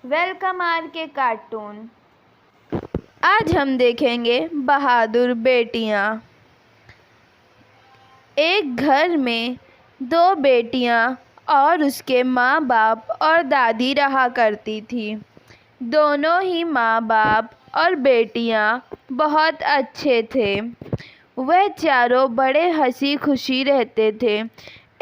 Welcome are के cartoon. आज हम देखेंगे बहादुर बेटियां। एक घर में दो बेटियां और उसके माँ बाप और दादी रहा करती थी। दोनों ही माँ बाप और बेटियां बहुत अच्छे थे। वह चारों बड़े हंसी खुशी रहते थे।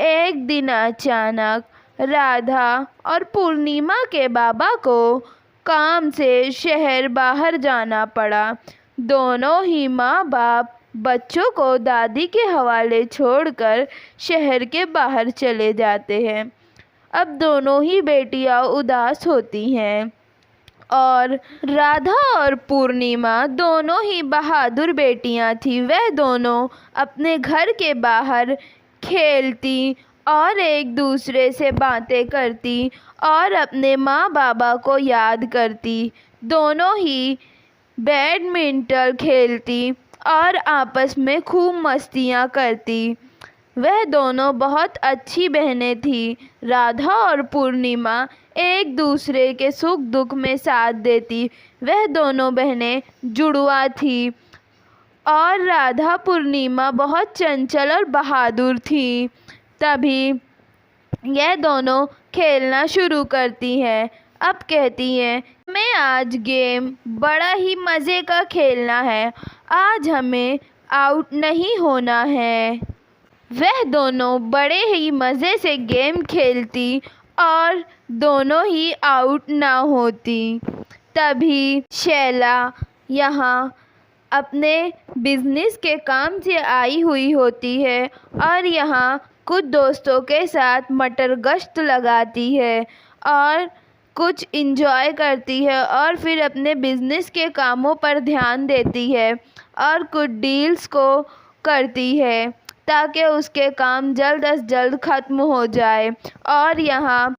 एक दिन अचानक राधा और पूर्णिमा के बाबा को काम से शहर बाहर जाना पड़ा। दोनों ही माँ बाप बच्चों को दादी के हवाले छोड़कर शहर के बाहर चले जाते हैं। अब दोनों ही बेटियां उदास होती हैं और राधा और पूर्णिमा दोनों ही बहादुर बेटियां थी। वह दोनों अपने घर के बाहर खेलती और एक दूसरे से बातें करती और अपने माँ बाबा को याद करती। दोनों ही बैडमिंटन खेलती और आपस में खूब मस्तियाँ करती। वह दोनों बहुत अच्छी बहनें थीं। राधा और पूर्णिमा एक दूसरे के सुख दुख में साथ देती। वह दोनों बहनें जुड़वा थी और राधा पूर्णिमा बहुत चंचल और बहादुर थी। तभी यह दोनों खेलना शुरू करती हैं। अब कहती हैं, हमें आज गेम बड़ा ही मज़े का खेलना है। आज हमें आउट नहीं होना है। वह दोनों बड़े ही मज़े से गेम खेलती और दोनों ही आउट ना होती। तभी शैला यहाँ अपने बिजनेस के काम से आई हुई होती है और यहाँ कुछ दोस्तों के साथ मटर गश्त लगाती है और कुछ इंजॉय करती है और फिर अपने बिजनेस के कामों पर ध्यान देती है और कुछ डील्स को करती है ताकि उसके काम जल्द अज जल्द ख़त्म हो जाए। और यहाँ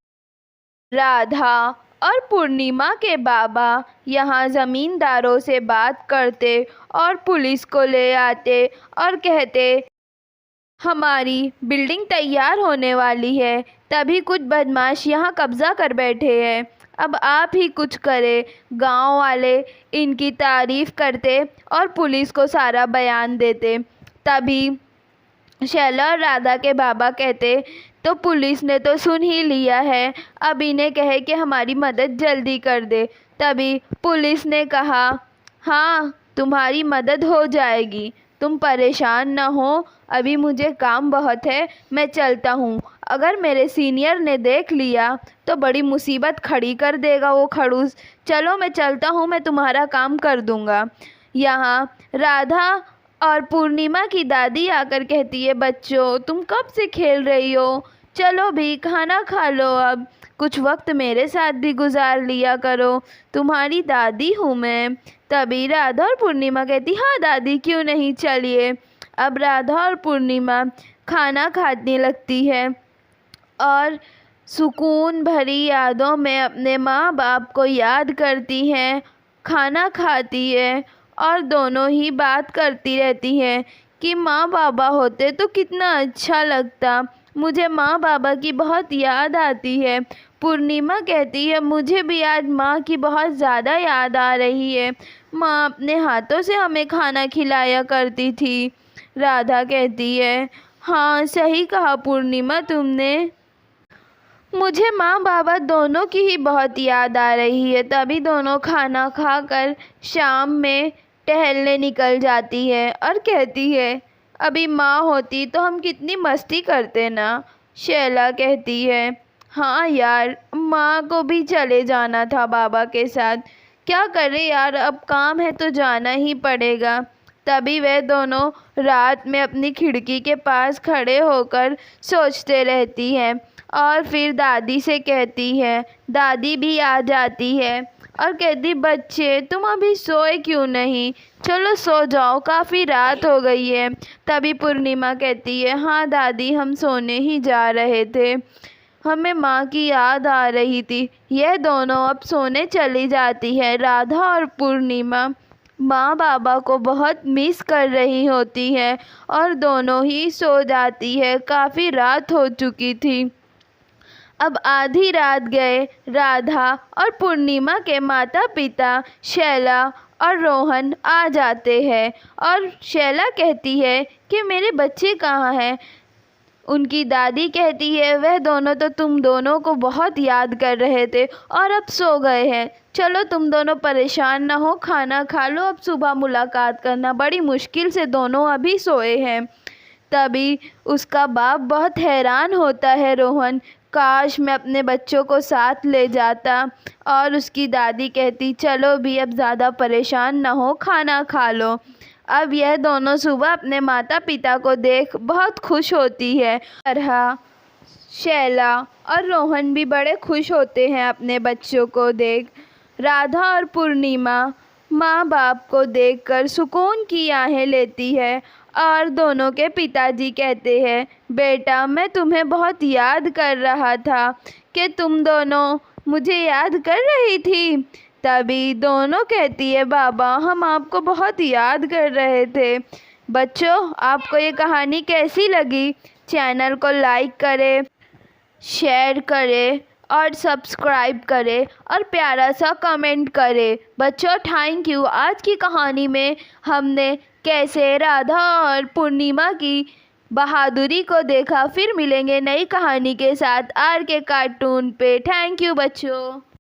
राधा और पूर्णिमा के बाबा यहाँ ज़मींदारों से बात करते और पुलिस को ले आते और कहते, हमारी बिल्डिंग तैयार होने वाली है। तभी कुछ बदमाश यहाँ कब्ज़ा कर बैठे हैं। अब आप ही कुछ करें। गांव वाले इनकी तारीफ़ करते और पुलिस को सारा बयान देते। तभी शैला और राधा के बाबा कहते, तो पुलिस ने तो सुन ही लिया है, अब इन्हें कहे कि हमारी मदद जल्दी कर दे। तभी पुलिस ने कहा, हाँ तुम्हारी मदद हो जाएगी, तुम परेशान न हो। अभी मुझे काम बहुत है, मैं चलता हूँ। अगर मेरे सीनियर ने देख लिया तो बड़ी मुसीबत खड़ी कर देगा वो खड़ूस। चलो मैं चलता हूँ, मैं तुम्हारा काम कर दूँगा। यहाँ राधा और पूर्णिमा की दादी आकर कहती है, बच्चों तुम कब से खेल रही हो, चलो भी खाना खा लो, अब कुछ वक्त मेरे साथ भी गुजार लिया करो, तुम्हारी दादी हूँ मैं। तभी राधा और पूर्णिमा कहती, हाँ दादी क्यों नहीं, चलिए। अब राधा और पूर्णिमा खाना खाने लगती है और सुकून भरी यादों में अपने माँ बाप को याद करती हैं, खाना खाती है और दोनों ही बात करती रहती हैं कि माँ बाबा होते तो कितना अच्छा लगता, मुझे माँ बाबा की बहुत याद आती है। पूर्णिमा कहती है, मुझे भी आज माँ की बहुत ज़्यादा याद आ रही है, माँ अपने हाथों से हमें खाना खिलाया करती थी। राधा कहती है, हाँ सही कहा पूर्णिमा तुमने, मुझे माँ बाबा दोनों की ही बहुत याद आ रही है। तभी दोनों खाना खाकर शाम में टहलने निकल जाती है और कहती है, अभी माँ होती तो हम कितनी मस्ती करते ना। शैला कहती है, हाँ यार माँ को भी चले जाना था बाबा के साथ, क्या करे यार, अब काम है तो जाना ही पड़ेगा। तभी वह दोनों रात में अपनी खिड़की के पास खड़े होकर सोचते रहती हैं और फिर दादी से कहती है। दादी भी आ जाती है और कहती, बच्चे तुम अभी सोए क्यों नहीं, चलो सो जाओ, काफ़ी रात हो गई है। तभी पूर्णिमा कहती है, हाँ दादी हम सोने ही जा रहे थे, हमें माँ की याद आ रही थी। यह दोनों अब सोने चली जाती है। राधा और पूर्णिमा माँ बाबा को बहुत मिस कर रही होती है और दोनों ही सो जाती है। काफ़ी रात हो चुकी थी। अब आधी रात गए राधा और पूर्णिमा के माता पिता शैला और रोहन आ जाते हैं और शैला कहती है कि मेरे बच्चे कहाँ हैं। उनकी दादी कहती है वह दोनों तो तुम दोनों को बहुत याद कर रहे थे और अब सो गए हैं। चलो तुम दोनों परेशान ना हो, खाना खा लो, अब सुबह मुलाकात करना। बड़ी मुश्किल से दोनों अभी सोए हैं। तभी उसका बाप बहुत हैरान होता है रोहन, काश मैं अपने बच्चों को साथ ले जाता। और उसकी दादी कहती चलो भी अब ज़्यादा परेशान ना हो, खाना खा लो। अब यह दोनों सुबह अपने माता पिता को देख बहुत खुश होती है। तरह शैला और रोहन भी बड़े खुश होते हैं अपने बच्चों को देख। राधा और पूर्णिमा माँ बाप को देखकर सुकून की आहें लेती है और दोनों के पिताजी कहते हैं बेटा मैं तुम्हें बहुत याद कर रहा था कि तुम दोनों मुझे याद कर रही थी। तभी दोनों कहती है बाबा हम आपको बहुत याद कर रहे थे। बच्चों आपको ये कहानी कैसी लगी? चैनल को लाइक करें, शेयर करें और सब्सक्राइब करें और प्यारा सा कमेंट करें। बच्चों थैंक यू। आज की कहानी में हमने कैसे राधा और पूर्णिमा की बहादुरी को देखा। फिर मिलेंगे नई कहानी के साथ RK कार्टून पे। थैंक यू बच्चों।